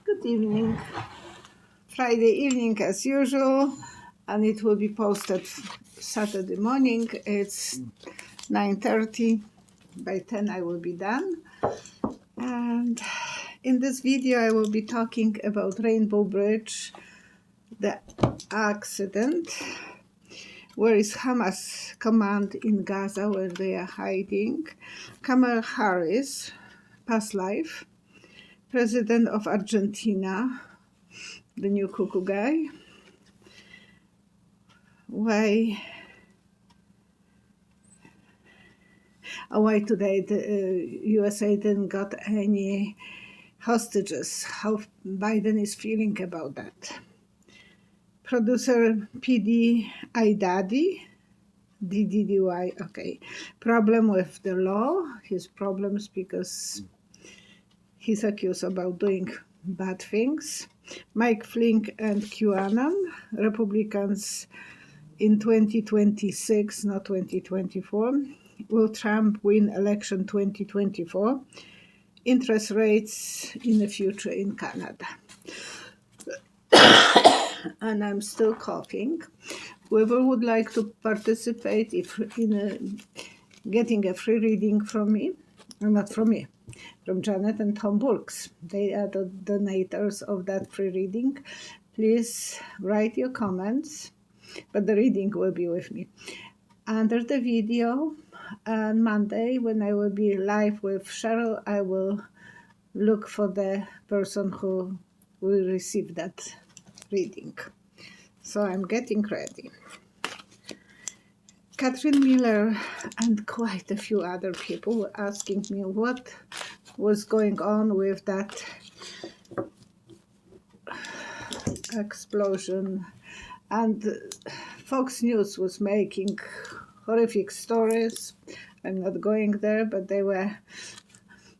Good evening. Friday evening as usual, and it will be posted Saturday morning. It's 9:30. By 10 I will be done. And in this video I will be talking about Rainbow Bridge, the accident, where is Hamas command in Gaza, where they are hiding, Kamala Harris, past life, President of Argentina, the new cuckoo guy, why today the USA didn't got any hostages, how Biden is feeling about that. Producer PDiddy, DDDY, okay, problem with the law, his problems because he's accused about doing bad things. Mike Flynn and QAnon, Republicans in 2026, not 2024. Will Trump win election 2024? Interest rates in the future in Canada. And I'm still coughing. Whoever would like to participate in getting a free reading from me, not from me, from Janet and Tom Burks. They are the donators of that free reading. Please write your comments, but the reading will be with me. Under the video on Monday, when I will be live with Cheryl, I will look for the person who will receive that reading. So I'm getting ready. Catherine Miller and quite a few other people were asking me what was going on with that explosion, and Fox News was making horrific stories. I'm not going there, but they were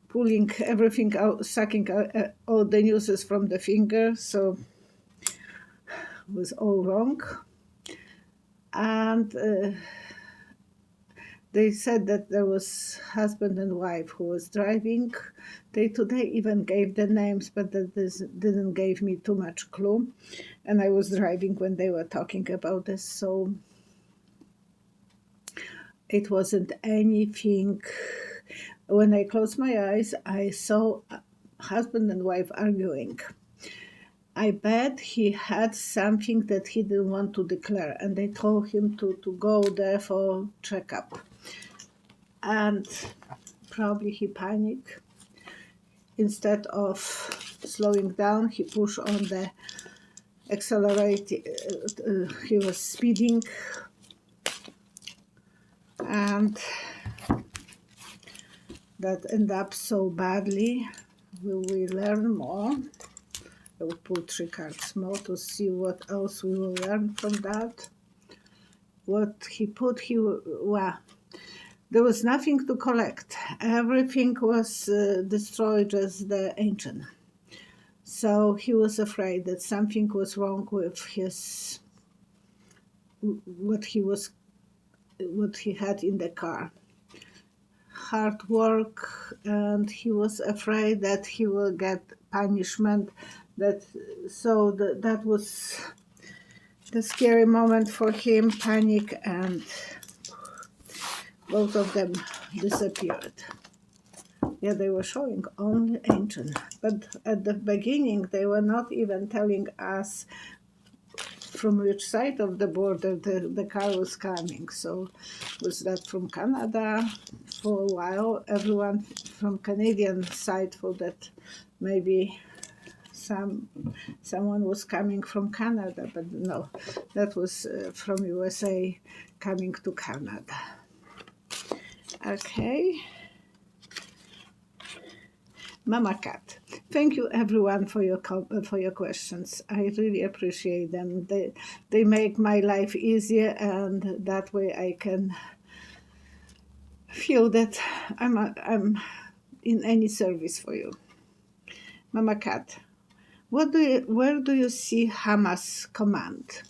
pulling everything out, sucking out, all the newses from the finger, so it was all wrong. And they said that there was husband and wife who was driving. They today even gave the names, but that didn't give me too much clue. And I was driving when they were talking about this, so it wasn't anything. When I closed my eyes, I saw husband and wife arguing. I bet he had something that he didn't want to declare, and they told him to go there for checkup. And probably he panicked. Instead of slowing down, he pushed on the accelerator. He was speeding, and that ended up so badly. Will we learn more? I will put 3 cards more to see what else we will learn from that. What he put, well, there was nothing to collect. Everything was destroyed as the engine. So he was afraid that something was wrong with his, what he had in the car. Hard work, and he was afraid that he will get punishment. That was the scary moment for him, panic, and both of them disappeared. Yeah, they were showing only engine, but at the beginning they were not even telling us from which side of the border the car was coming. So was that from Canada? For a while, everyone from Canadian side thought that maybe someone was coming from Canada, but no, that was from USA coming to Canada. Okay. Mama Cat, thank you everyone for your questions. I really appreciate them. They make my life easier, and that way I can feel that I'm in any service for you. Mama Cat, where do you see Hamas command?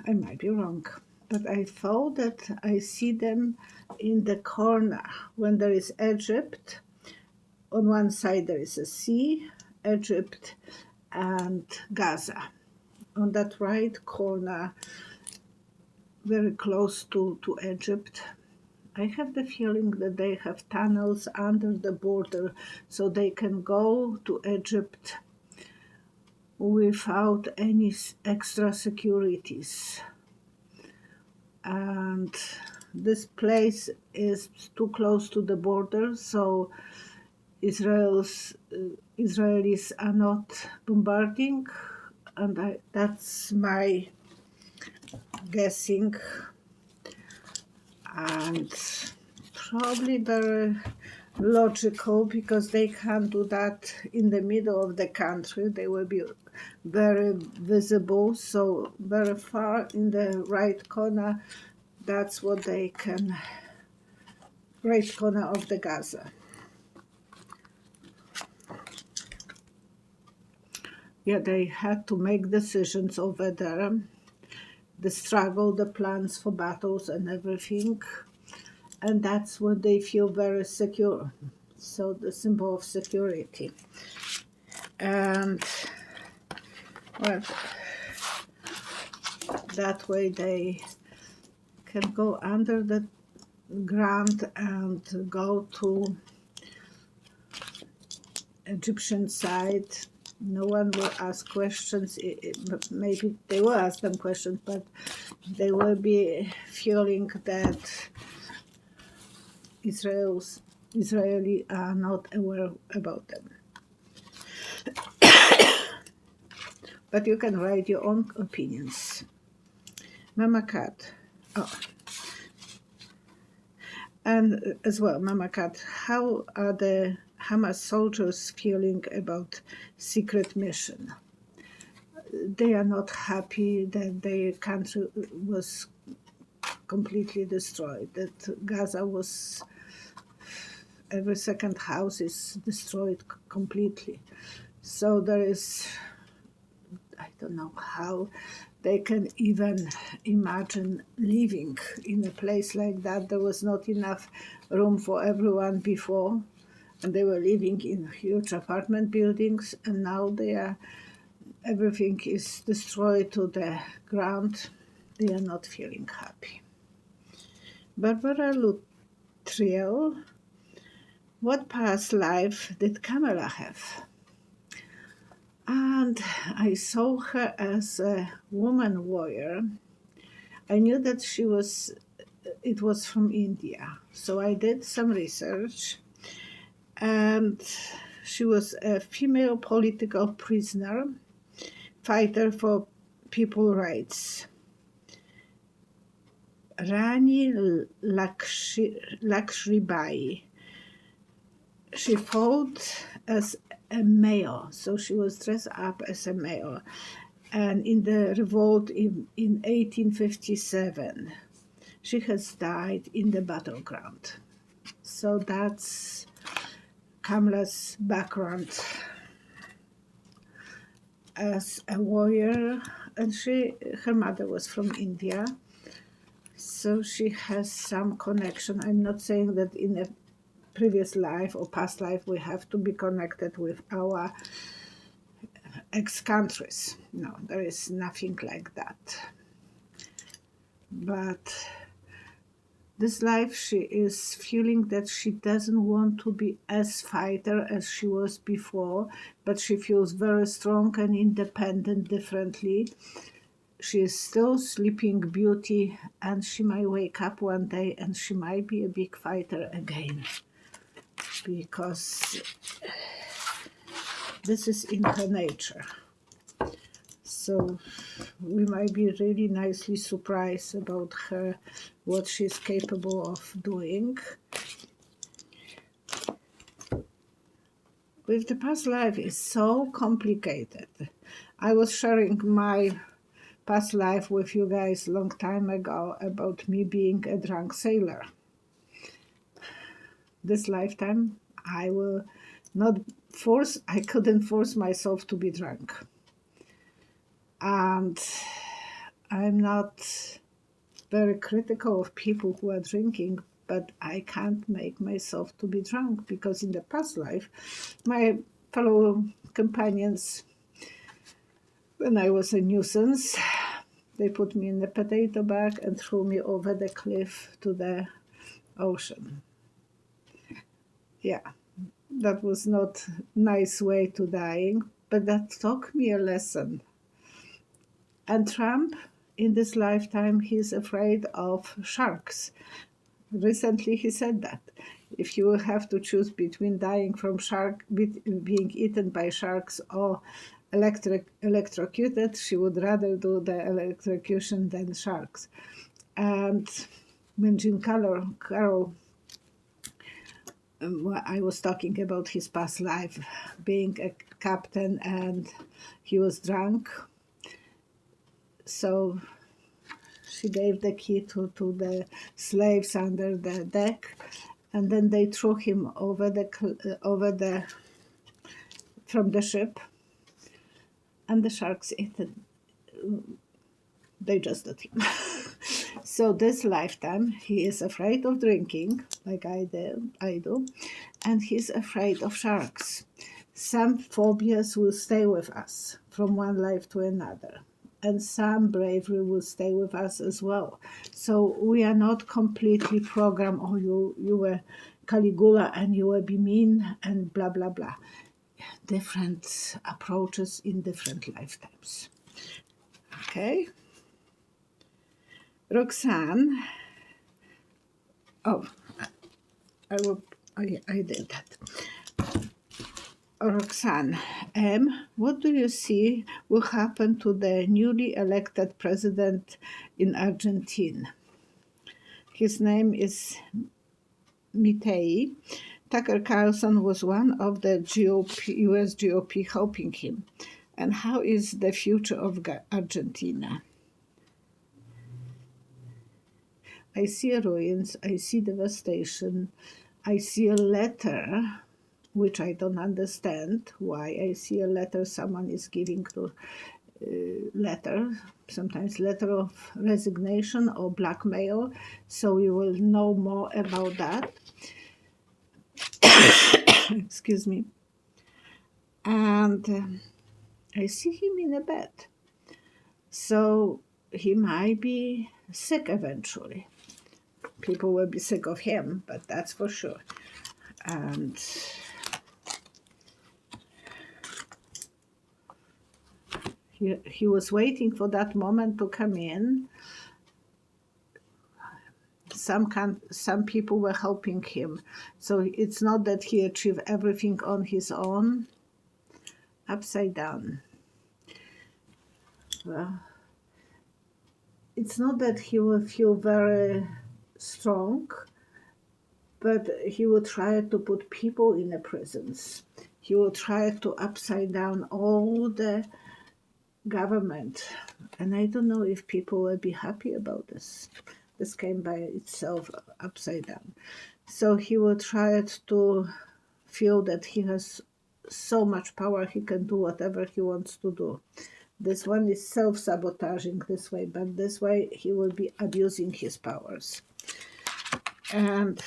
I might be wrong, but I thought that I see them in the corner when there is Egypt, On one side there is a sea, Egypt and Gaza. On that right corner, very close to Egypt, I have the feeling that they have tunnels under the border so they can go to Egypt without any extra securities. And this place is too close to the border, so Israelis are not bombarding, and that's my guessing. And probably very logical, because they can't do that in the middle of the country. They will be very visible, so very far in the right corner, that's what they can, right corner of the Gaza. Yeah, they had to make decisions over there, the struggle, the plans for battles and everything, and that's when they feel very secure. So the symbol of security. And well, that way they can go under the ground and go to Egyptian side. No one will ask questions. Maybe they will ask them questions, but they will be feeling that Israeli are not aware about them. But you can write your own opinions. Mama Cat. Oh. And as well, Mama Cat, how are the Hamas soldiers feeling about secret mission? They are not happy that their country was completely destroyed, that Gaza was, every second house is destroyed completely. So there is, I don't know how they can even imagine living in a place like that. There was not enough room for everyone before, and they were living in huge apartment buildings, and now everything is destroyed to the ground. They are not feeling happy. Barbara Lutriel, what past life did Kamala have? And I saw her as a woman warrior. I knew that it was from India. So I did some research, and she was a female political prisoner, fighter for people's rights. Rani Lakshmibai. She fought as a male, so she was dressed up as a male. And in the revolt in 1857, she has died in the battleground. So that's Kamala's background as a warrior, and her mother was from India, so she has some connection. I'm not saying that in a previous life or past life we have to be connected with our ex-countries. No, there is nothing like that. But this life, she is feeling that she doesn't want to be as fighter as she was before, but she feels very strong and independent differently. She is still Sleeping Beauty, and she might wake up one day and she might be a big fighter again, because this is in her nature. So we might be really nicely surprised about her, what she's capable of doing. With the past life is so complicated. I was sharing my past life with you guys a long time ago about me being a drunk sailor. This lifetime, I couldn't force myself to be drunk. And I'm not very critical of people who are drinking, but I can't make myself to be drunk, because in the past life, my fellow companions, when I was a nuisance, they put me in a potato bag and threw me over the cliff to the ocean. Yeah, that was not a nice way to dying, but that taught me a lesson. And Trump, in this lifetime, he's afraid of sharks. Recently, he said that if you will have to choose between dying from being eaten by sharks or electrocuted, she would rather do the electrocution than sharks. And when Jim Carroll, I was talking about his past life, being a captain, and he was drunk. So she gave the key to the slaves under the deck, and then they threw him from the ship, and the sharks ate it. They just ate him. So this lifetime, he is afraid of drinking, like I do, and he's afraid of sharks. Some phobias will stay with us from one life to another, and some bravery will stay with us as well. So we are not completely programmed, oh, you were Caligula and you will be mean and blah, blah, blah. Different approaches in different lifetimes. Okay? Roxanne. Oh, I did that. Roxanne M., what do you see will happen to the newly elected president in Argentina? His name is Mitei. Tucker Carlson was one of the US GOP helping him. And how is the future of Argentina? I see ruins, I see devastation, I see a letter, which I don't understand why I see a letter someone is giving to sometimes letter of resignation or blackmail, so we will know more about that. Excuse me. And I see him in a bed, so he might be sick eventually. People will be sick of him, but that's for sure. And he was waiting for that moment to come in. Some people were helping him. So it's not that he achieved everything on his own. Upside down. Well, it's not that he will feel very strong, but he will try to put people in the prisons. He will try to upside down all the government. And I don't know if people will be happy about this. This came by itself upside down. So he will try to feel that he has so much power, he can do whatever he wants to do. This one is self-sabotaging this way, but this way he will be abusing his powers. And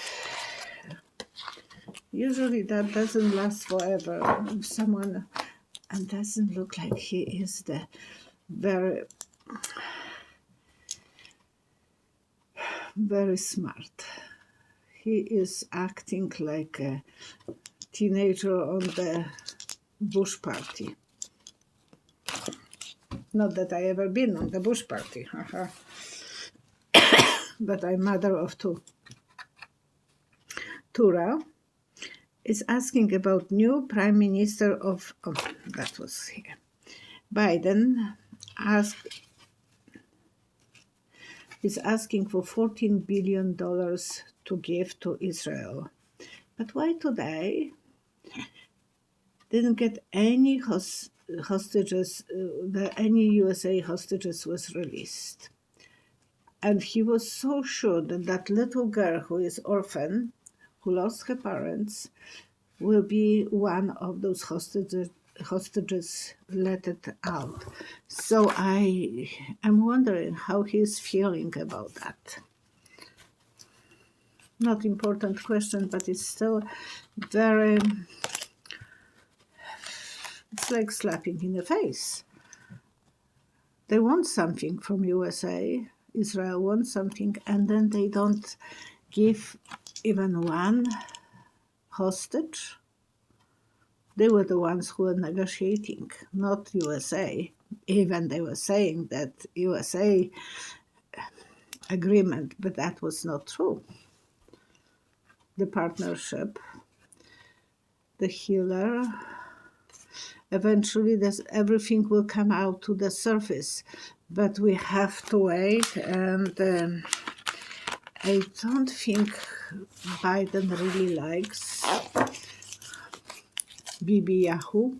usually that doesn't last forever. If someone and doesn't look like he is the very, very smart. He is acting like a teenager on the Bush party. Not that I ever been on the Bush party, but I'm mother of two. Tura is asking about new Prime Minister of, that was here. Biden is asking for $14 billion to give to Israel. But why today didn't get any hostages, any USA hostages was released? And he was so sure that that little girl who is orphan, who lost her parents, will be one of those hostages let it out. So I'm wondering how he's feeling about that. not important question, but it's still very, it's like slapping in the face. They want something from USA, Israel wants something, and then they don't give even one hostage. They were the ones who were negotiating, not USA. Even they were saying that USA agreement, but that was not true. The partnership, the healer, eventually everything will come out to the surface, but we have to wait. And I don't think Biden really likes Bibi Yahoo.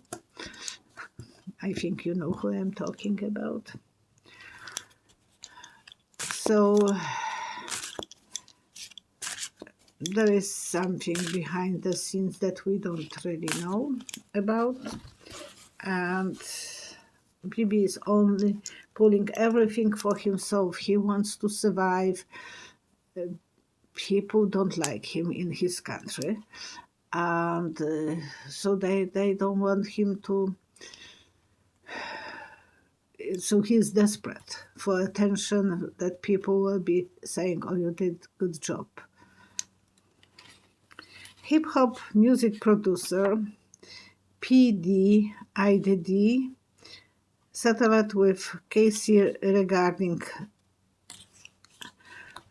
I think you know who I'm talking about. So there is something behind the scenes that we don't really know about. And Bibi is only pulling everything for himself. He wants to survive. People don't like him in his country. And so they don't want him to. So he's desperate for attention, that people will be saying, oh, you did a good job. Hip-hop music producer PDiddy settled with Casey regarding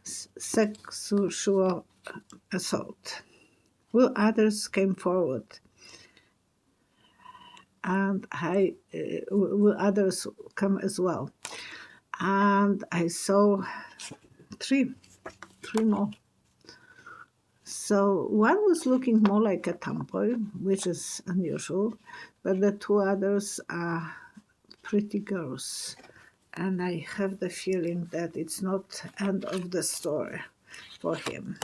sexual assault. Will others came forward? And will others come as well? And I saw three more. So one was looking more like a tomboy, which is unusual, but the two others are pretty girls. And I have the feeling that it's not end of the story for him.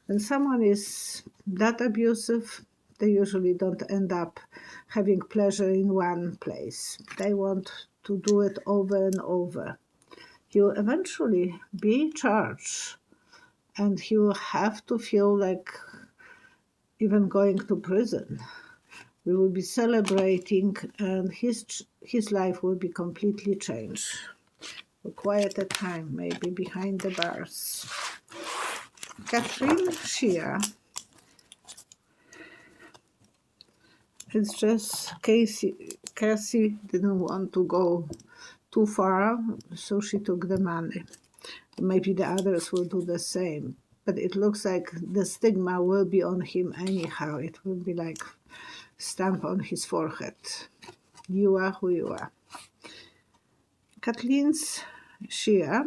When someone is that abusive, they usually don't end up having pleasure in one place. They want to do it over and over. He will eventually be charged, and he will have to feel like even going to prison. We will be celebrating, and his life will be completely changed. A quieter time, maybe behind the bars. Catherine Shea. It's just Cassie didn't want to go too far, so she took the money. Maybe the others will do the same. But it looks like the stigma will be on him anyhow. It will be like stamp on his forehead. You are who you are. Kathleen Shea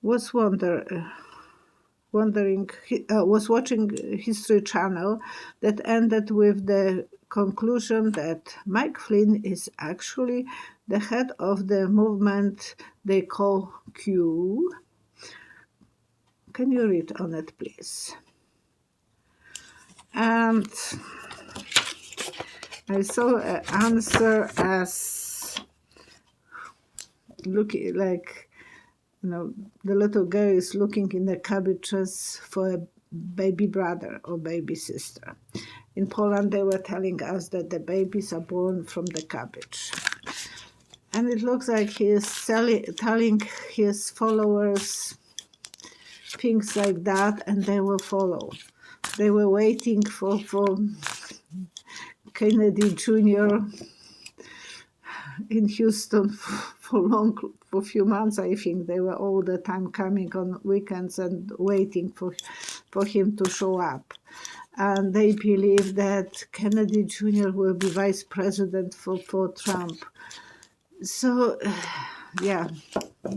was was watching History Channel that ended with the conclusion that Mike Flynn is actually the head of the movement they call Q. Can you read on it, please? And I saw an answer as looking like, the little girl is looking in the cabbages for a baby brother or baby sister. In Poland, they were telling us that the babies are born from the cabbage. And it looks like he is telling his followers things like that, and they will follow. They were waiting for Kennedy Jr. in Houston for a few months. I think they were all the time coming on weekends and waiting for him to show up. And they believe that Kennedy Jr. will be vice president for Trump. So, yeah,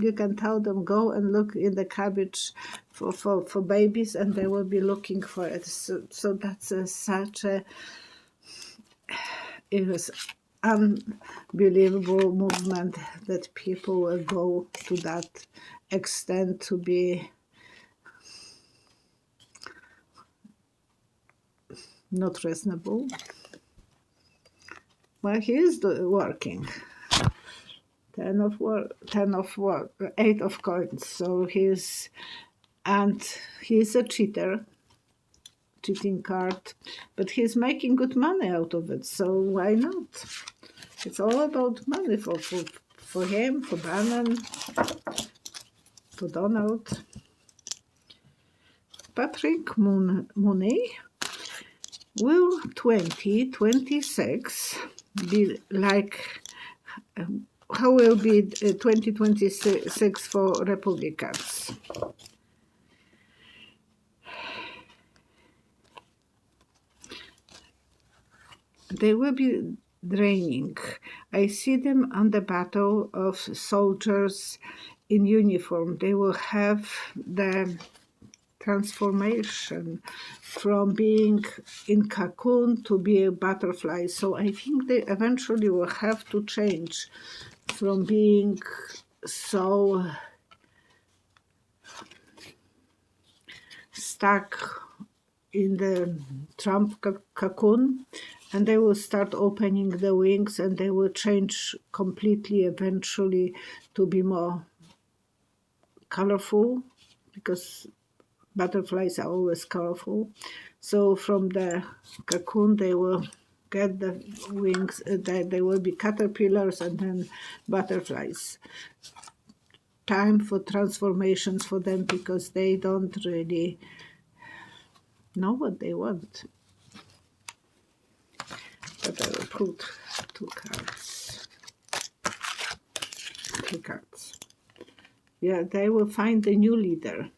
you can tell them, go and look in the cabbage for babies, and they will be looking for it. So that's such a... It was unbelievable movement that people will go to that extent to be not reasonable. Well, he is working. 8 of coins. So he's a cheating card, but he's making good money out of it. So why not? It's all about money for him, for Bannon, for Donald. Patrick Mooney. Will 2026 be like? How will be 2026 for Republicans? They will be draining. I see them on the battle of soldiers in uniform. They will have the transformation from being in cocoon to be a butterfly. So I think they eventually will have to change from being so stuck in the Trump cocoon, and they will start opening the wings, and they will change completely eventually to be more colorful, because butterflies are always colorful. So from the cocoon they will get the wings, they will be caterpillars and then butterflies. Time for transformations for them, because they don't really know what they want. But I will put two cards. Yeah, they will find a new leader.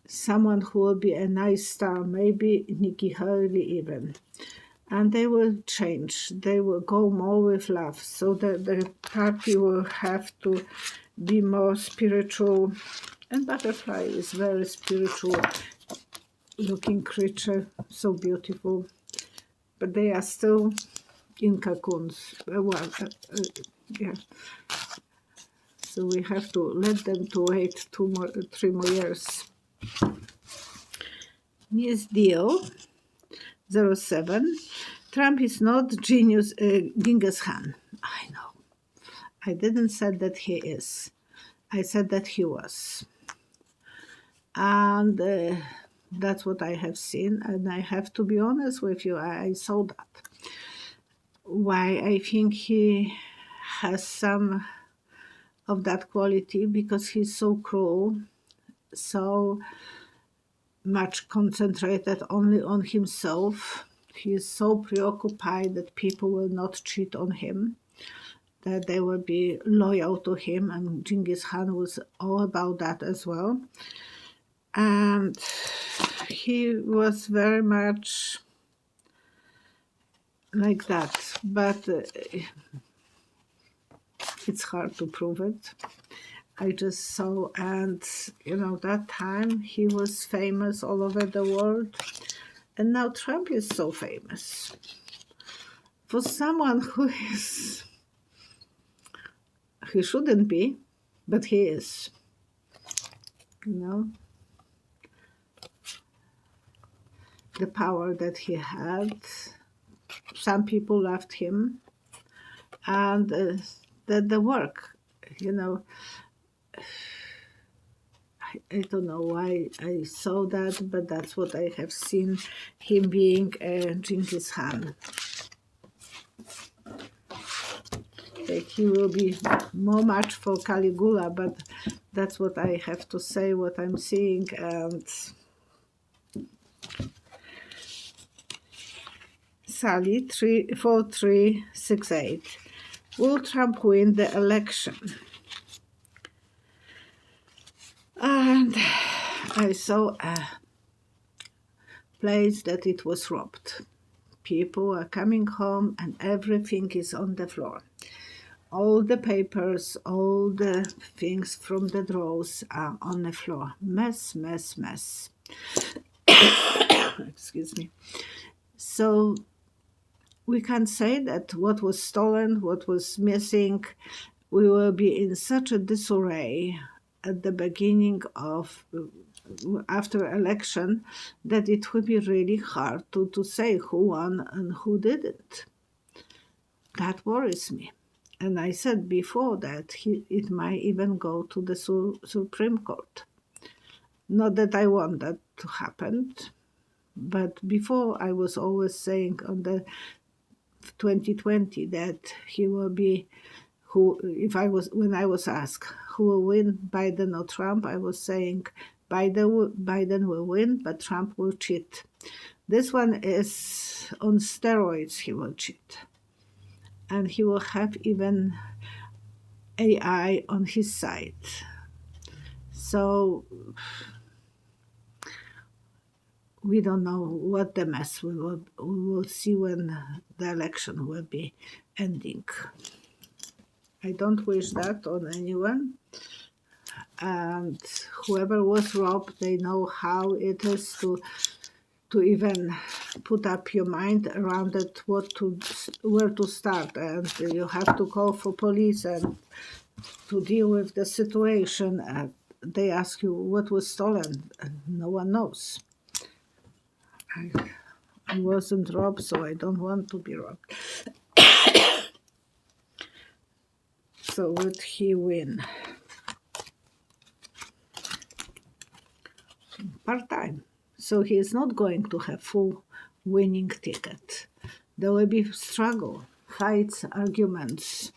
Someone who will be a nice star, maybe Nikki Haley even. And they will change. They will go more with love. So the party will have to be more spiritual. And butterfly is very spiritual looking creature, so beautiful. But they are still in cocoons. Yeah. So we have to let them to wait 3 more years. Miss Dio 07. Trump is not genius Genghis Khan. I know. I didn't say that he is. I said that he was. And that's what I have seen. And I have to be honest with you, I saw that. Why I think he has some of that quality, because he's so cruel, so much concentrated only on himself. He is so preoccupied that people will not cheat on him, that they will be loyal to him, and Genghis Khan was all about that as well. And he was very much like that, but it's hard to prove it. I just saw, and that time he was famous all over the world, and now Trump is so famous. For someone he shouldn't be, but he is. The power that he had. Some people loved him, and the work, I don't know why I saw that, but that's what I have seen, him being a Genghis Khan. He will be more much for Caligula, but that's what I have to say, what I'm seeing. And Sally 4368. Will Trump win the election? And I saw a place that it was robbed. People are coming home and everything is on the floor. All the papers, all the things from the drawers are on the floor. Mess, mess, mess. Excuse me. So we can say that what was stolen, what was missing, we will be in such a disarray at the beginning of, after election, that it will be really hard to say who won and who didn't. That worries me. And I said before that it might even go to the Supreme Court. Not that I want that to happen, but before I was always saying on the 2020 that he will be when I was asked who will win, Biden or Trump, I was saying Biden will win, but Trump will cheat. This one is on steroids, he will cheat. And he will have even AI on his side. So we don't know what the mess we will see when the election will be ending. I don't wish that on anyone. And whoever was robbed, they know how it is to even put up your mind around it, where to start, and you have to call for police and to deal with the situation. And they ask you what was stolen, and no one knows. I wasn't robbed, so I don't want to be robbed. So would he win? Part-time. So he is not going to have full winning ticket. There will be struggle, fights, arguments,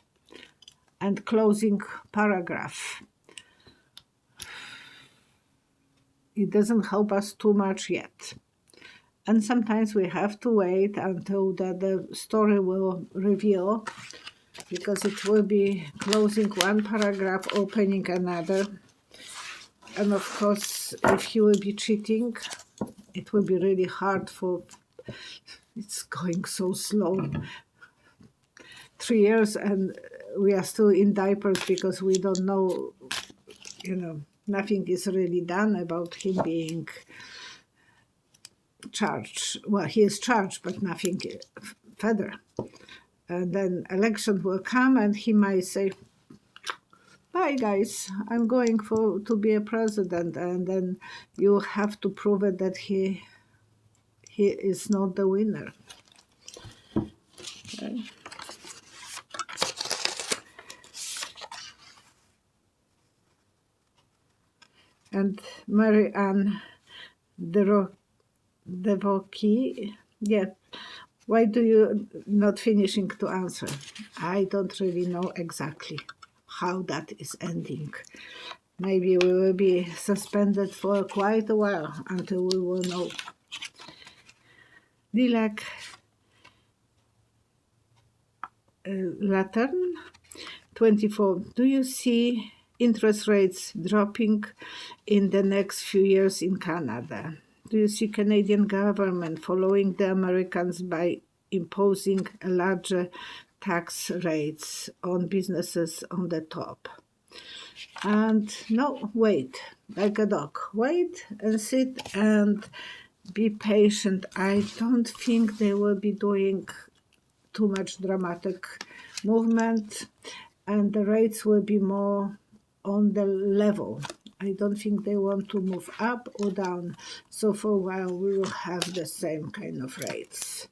and closing paragraph. It doesn't help us too much yet. And sometimes we have to wait until the story will reveal, because it will be closing one paragraph, opening another. And of course, if he will be cheating, it will be really hard it's going so slow. 3 years and we are still in diapers because we don't know, nothing is really done about him being charged. Well, he is charged, but nothing further. And then election will come and he might say, bye guys, I'm going to be a president, and then you have to prove it that he is not the winner. Okay. And Mary Ann Devoki, yeah, why do you not finishing to answer? I don't really know exactly how that is ending. Maybe we will be suspended for quite a while until we will know. Dilek Lantern 24. Do you see interest rates dropping in the next few years in Canada? Do you see Canadian government following the Americans by imposing a larger tax rates on businesses on the top? And no, wait, like a dog. Wait and sit and be patient. I don't think they will be doing too much dramatic movement, and the rates will be more on the level. I don't think they want to move up or down. So for a while we will have the same kind of rates.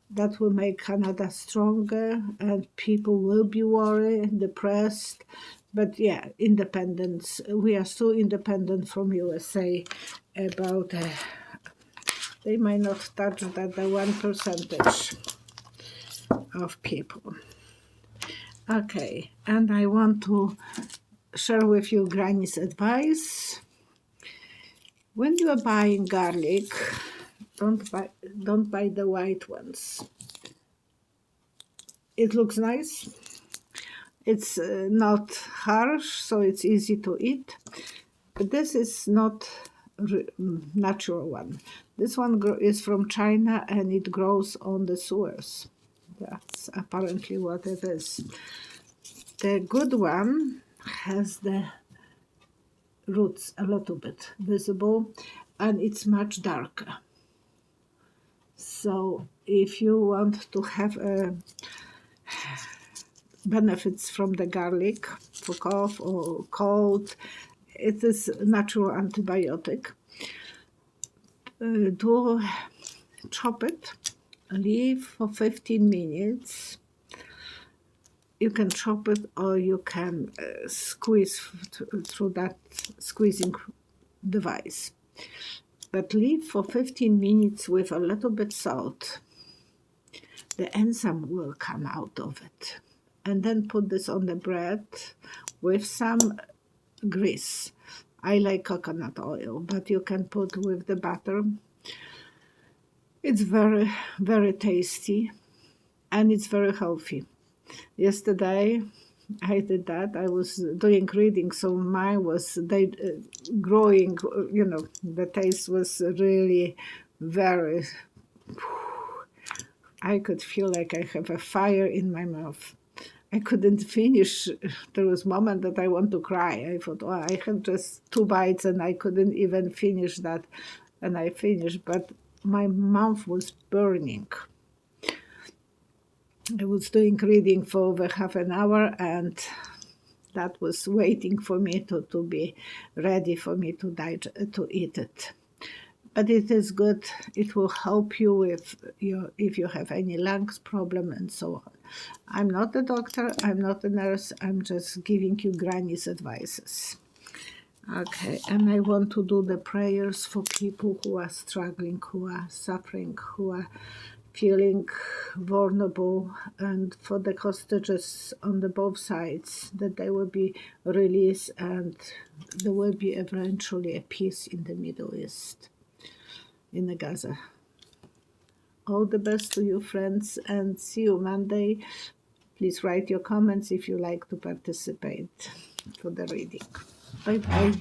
That will make Canada stronger, and people will be worried, depressed. But yeah, independence. We are so independent from USA about they might not touch that the 1% of people. Okay, and I want to share with you Granny's advice. When you are buying garlic, don't buy the white ones. It looks nice. It's not harsh, so it's easy to eat. But this is not natural one. This one is from China and it grows on the sewers. That's apparently what it is. The good one has the roots a little bit visible, and it's much darker. So if you want to have benefits from the garlic for cough or cold, it is a natural antibiotic. Do chop it, leave for 15 minutes, You can chop it, or you can squeeze through that squeezing device. But leave for 15 minutes with a little bit salt. The enzyme will come out of it. And then put this on the bread with some grease. I like coconut oil, but you can put with the butter. It's very, very tasty, and it's very healthy. Yesterday, I did that. I was doing reading, so mine was growing. The taste was really very. I could feel like I have a fire in my mouth. I couldn't finish. There was a moment that I want to cry. I thought, oh, I had just 2 bites and I couldn't even finish that. And I finished, but my mouth was burning. I was doing reading for over half an hour, and that was waiting for me to be ready for me to eat it. But it is good. It will help you with if you have any lungs problem and so on. I'm not a doctor. I'm not a nurse. I'm just giving you granny's advices. Okay, and I want to do the prayers for people who are struggling, who are suffering, who are feeling vulnerable, and for the hostages on the both sides, that they will be released and there will be eventually a peace in the Middle East, in the Gaza. All the best to you, friends, and see you Monday. Please write your comments if you like to participate for the reading. Bye-bye.